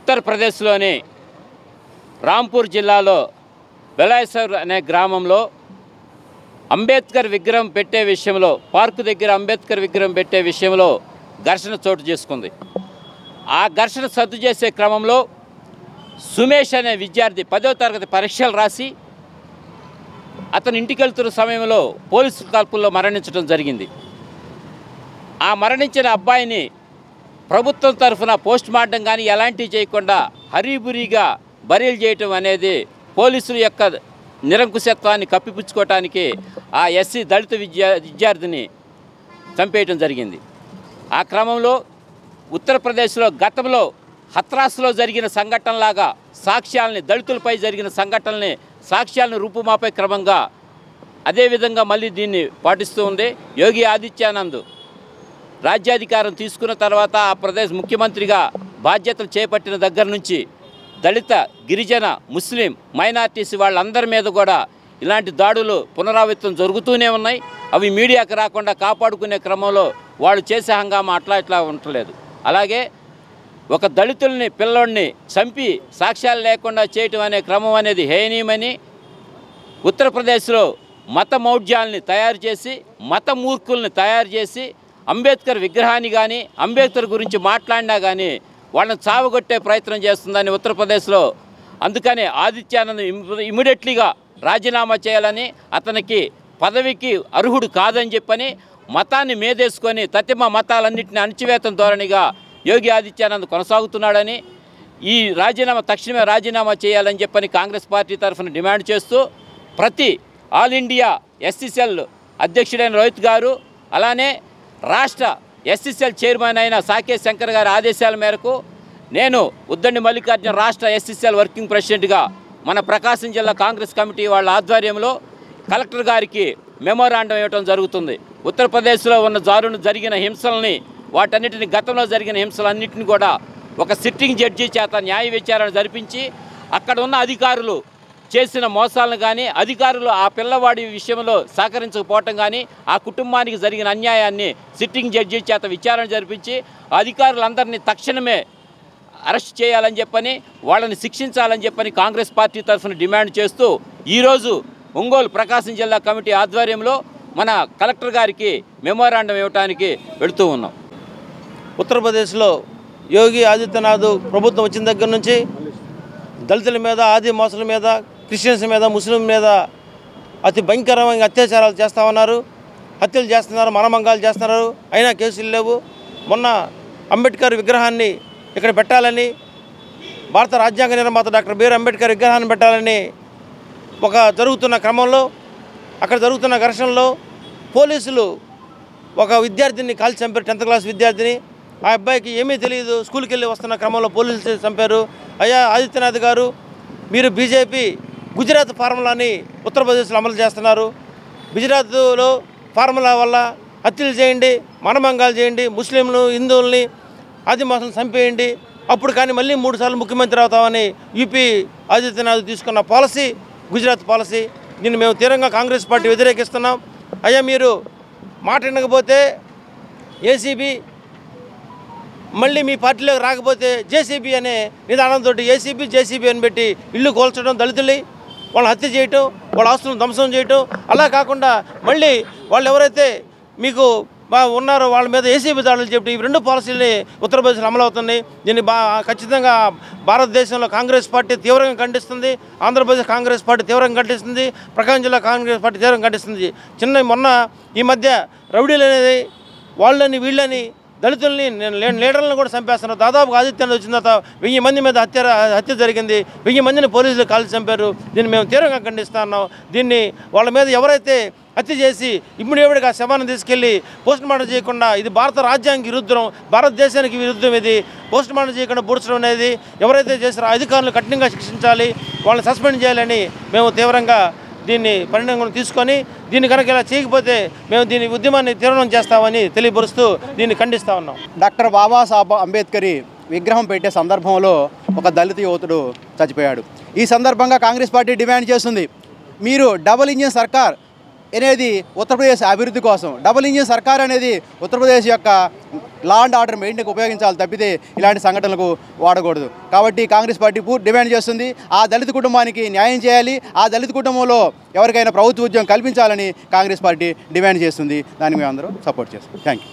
ఉత్తరప్రదేశ్లోని రాంపూర్ జిల్లాలో బెలాసర్ అనే గ్రామంలో అంబేద్కర్ విగ్రహం పెట్టే విషయంలో, పార్కు దగ్గర అంబేద్కర్ విగ్రహం పెట్టే విషయంలో ఘర్షణ చోటు చేసుకుంది. ఆ ఘర్షణ సద్దు చేసే క్రమంలో సుమేష్ అనే విద్యార్థి 10వ తరగతి పరీక్షలు రాసి అతను ఇంటికి వెళ్తున్న సమయంలో పోలీసు కాల్పుల్లో మరణించడం జరిగింది. ఆ మరణించిన అబ్బాయిని ప్రభుత్వం తరఫున పోస్ట్ మార్టం కానీ ఎలాంటివి చేయకుండా హరీబురీగా బరీలు చేయటం అనేది పోలీసుల యొక్క నిరంకుశత్వాన్ని కప్పిపుచ్చుకోవటానికి ఆ ఎస్సీ దళిత విద్యార్థిని చంపేయటం జరిగింది. ఆ క్రమంలో ఉత్తరప్రదేశ్లో గతంలో హత్రాస్లో జరిగిన సంఘటనలాగా సాక్ష్యాలని, దళితులపై జరిగిన సంఘటనల్ని, సాక్ష్యాలను రూపుమాపే క్రమంగా అదేవిధంగా మళ్ళీ దీన్ని పాటిస్తూ ఉంది. యోగి ఆదిత్యానంద్ రాజ్యాధికారం తీసుకున్న తర్వాత ఆ ప్రదేశ్ ముఖ్యమంత్రిగా బాధ్యతలు చేపట్టిన దగ్గర నుంచి దళిత, గిరిజన, ముస్లిం, మైనార్టీస్ వాళ్ళందరి మీద కూడా ఇలాంటి దాడులు పునరావృతం జరుగుతూనే ఉన్నాయి. అవి మీడియాకు రాకుండా కాపాడుకునే క్రమంలో వాళ్ళు చేసే హంగామా ఇట్లా ఉండలేదు. అలాగే ఒక దళితుల్ని, పిల్లోడిని చంపి సాక్ష్యాలు లేకుండా చేయటం అనే క్రమం అనేది హేయనీయమని, ఉత్తరప్రదేశ్లో మత మౌఢ్యాల్ని తయారు చేసి, మత మూర్ఖుల్ని తయారు చేసి, అంబేద్కర్ విగ్రహాన్ని కానీ, అంబేద్కర్ గురించి మాట్లాడినా కానీ వాళ్ళని చావగొట్టే ప్రయత్నం చేస్తుందని ఉత్తరప్రదేశ్లో. అందుకనే ఆదిత్యానంద్ ఇమీడియట్లీగా రాజీనామా చేయాలని, అతనికి పదవికి అర్హుడు కాదని చెప్పని మతాన్ని మేదేసుకొని తతిమ మతాలన్నింటినీ అణచివేతం ధోరణిగా యోగి ఆదిత్యానంద్ కొనసాగుతున్నాడని, ఈ తక్షణమే రాజీనామా చేయాలని చెప్పని కాంగ్రెస్ పార్టీ తరఫున డిమాండ్ చేస్తూ ప్రతి ఆల్ ఇండియా ఎస్సీసీఎల్ అధ్యక్షుడైన రోహిత్ గారు, అలానే రాష్ట్ర ఎస్సీసీఎల్ చైర్మన్ అయిన సాకేత్ శంకర్ గారి ఆదేశాల మేరకు నేను ఉద్దండి మల్లికార్జున రాష్ట్ర ఎస్సీసీఎల్ వర్కింగ్ ప్రెసిడెంట్గా మన ప్రకాశం జిల్లా కాంగ్రెస్ కమిటీ వాళ్ళ ఆధ్వర్యంలో కలెక్టర్ గారికి మెమోరాండం ఇవ్వడం జరుగుతుంది. ఉత్తరప్రదేశ్లో ఉన్న జరిగిన హింసల్ని, వాటన్నిటిని, గతంలో జరిగిన హింసలన్నింటినీ కూడా ఒక సిట్టింగ్ జడ్జి చేత న్యాయ విచారణ జరిపించి అక్కడ ఉన్న అధికారులు చేసిన మోసాలను కానీ, అధికారులు ఆ పిల్లవాడి విషయంలో సహకరించకపోవటం కానీ, ఆ కుటుంబానికి జరిగిన అన్యాయాన్ని సిట్టింగ్ జడ్జి చేత విచారణ జరిపించి అధికారులందరినీ తక్షణమే అరెస్ట్ చేయాలని చెప్పని, వాళ్ళని శిక్షించాలని చెప్పని కాంగ్రెస్ పార్టీ తరఫున డిమాండ్ చేస్తూ ఈరోజు ఒంగోలు ప్రకాశం జిల్లా కమిటీ ఆధ్వర్యంలో మన కలెక్టర్ గారికి మెమోరాండం ఇవ్వడానికి వెళుతూ ఉన్నాం. ఉత్తరప్రదేశ్లో యోగి ఆదిత్యనాథ్ ప్రభుత్వం వచ్చిన దగ్గర నుంచి దళితుల మీద, ఆదివాసుల మీద, క్రిస్టియన్స్ మీద, ముస్లిం మీద అతి భయంకరమైన అత్యాచారాలు చేస్తూ ఉన్నారు. హత్యలు చేస్తున్నారు, మానభంగాలు చేస్తున్నారు. అయినా కేసులు లేవు. మొన్న అంబేద్కర్ విగ్రహాన్ని ఇక్కడ పెట్టాలని, భారత రాజ్యాంగ నిర్మాత డాక్టర్ బిఆర్ అంబేద్కర్ విగ్రహాన్ని పెట్టాలని జరుగుతున్న క్రమంలో, అక్కడ జరుగుతున్న ఘర్షణలో పోలీసులు ఒక విద్యార్థిని కాల్చి చంపారు. 10th క్లాస్ విద్యార్థిని. ఆ అబ్బాయికి ఏమీ తెలియదు. స్కూల్కి వెళ్ళి వస్తున్న క్రమంలో పోలీసులు చంపారు. అయ్యా ఆదిత్యనాథ్ గారు, మీరు బీజేపీ గుజరాత్ ఫార్ములాని ఉత్తరప్రదేశ్లో అమలు చేస్తున్నారు. గుజరాత్లో ఫార్ములా వల్ల హత్యలు చేయండి, మానభంగాలు చేయండి, ముస్లింలు, హిందువుల్ని, ఆదివాసులను చంపేయండి, అప్పుడు కానీ మళ్ళీ 3 సార్లు ముఖ్యమంత్రి అవుతామని యూపీ ఆదిత్యనాథ్ తీసుకున్న పాలసీ గుజరాత్ పాలసీ. దీన్ని మేము తీవ్రంగా కాంగ్రెస్ పార్టీ వ్యతిరేకిస్తున్నాం. అయ్యా మీరు మాట వినకపోతే ఏసీబీ, మళ్ళీ మీ పార్టీలోకి రాకపోతే జేసీబీ అనే నిదానంతో ఏసీబీ, జేసీబీ అని పెట్టి ఇల్లు కోల్చడం, దళితులు వాళ్ళని హత్య చేయటం, వాళ్ళ ఆస్తులను ధ్వంసం చేయటం. అలా కాకుండా మళ్ళీ వాళ్ళు ఎవరైతే మీకు ఉన్నారో వాళ్ళ మీద ఏసీబీ దాడులు చెప్పి ఈ 2 పాలసీలని ఉత్తరప్రదేశ్లో అమలు అవుతున్నాయి. దీన్ని ఖచ్చితంగా భారతదేశంలో కాంగ్రెస్ పార్టీ తీవ్రంగా ఖండిస్తుంది. ఆంధ్రప్రదేశ్ కాంగ్రెస్ పార్టీ తీవ్రంగా ఖండిస్తుంది. ప్రకాశం జిల్లా కాంగ్రెస్ పార్టీ తీవ్రంగా ఖండిస్తుంది. మొన్న ఈ మధ్య రౌడీలు అనేది వాళ్ళని, వీళ్ళని, దళితుల్ని, లీడర్లను కూడా చంపేస్తున్నారు. దాదాపు ఆదిత్యనాథ్ వచ్చిన తర్వాత 1000 మంది మీద హత్య జరిగింది. 1000 మందిని పోలీసులు కాల్చి చంపారు. దీన్ని మేము తీవ్రంగా ఖండిస్తా ఉన్నాం. దీన్ని వాళ్ళ మీద ఎవరైతే హత్య చేసి ఇమ్మీడియట్గా శవాన్ని తీసుకెళ్ళి పోస్ట్ మార్టం చేయకుండా, ఇది భారత రాజ్యాంగానికి విరుద్ధం, భారతదేశానికి విరుద్ధం. ఇది పోస్ట్ మార్టం చేయకుండా పూడ్చడం అనేది ఎవరైతే చేశారో అధికారులు కఠినంగా శిక్షించాలి, వాళ్ళని సస్పెండ్ చేయాలని మేము తీవ్రంగా దీన్ని పరిణామం తీసుకొని, దీన్ని కనుక ఇలా చేయకపోతే మేము దీని ఉద్యమాన్ని తీవ్రం చేస్తామని తెలియపరుస్తూ దీన్ని ఖండిస్తూ ఉన్నాం. డాక్టర్ బాబాసాహెబ్ అంబేద్కర్ విగ్రహం పెట్టే సందర్భంలో ఒక దళిత యువతుడు చచ్చిపోయాడు. ఈ సందర్భంగా కాంగ్రెస్ పార్టీ డిమాండ్ చేస్తుంది, మీరు డబుల్ ఇంజిన్ సర్కార్ అనేది ఉత్తరప్రదేశ్ అభివృద్ధి కోసం, డబుల్ ఇంజిన్ సర్కార్ అనేది ఉత్తరప్రదేశ్ యొక్క లా అండ్ ఆర్డర్ మెయింటైన్కి ఉపయోగించాలి తప్పితే ఇలాంటి సంఘటనలకు వాడకూడదు. కాబట్టి కాంగ్రెస్ పార్టీ డిమాండ్ చేస్తుంది ఆ దళిత కుటుంబానికి న్యాయం చేయాలి, ఆ దళిత కుటుంబంలో ఎవరికైనా ప్రభుత్వ ఉద్యోగం కల్పించాలని కాంగ్రెస్ పార్టీ డిమాండ్ చేస్తుంది. దాన్ని మేము అందరూ సపోర్ట్ చేస్తాం. Thank you.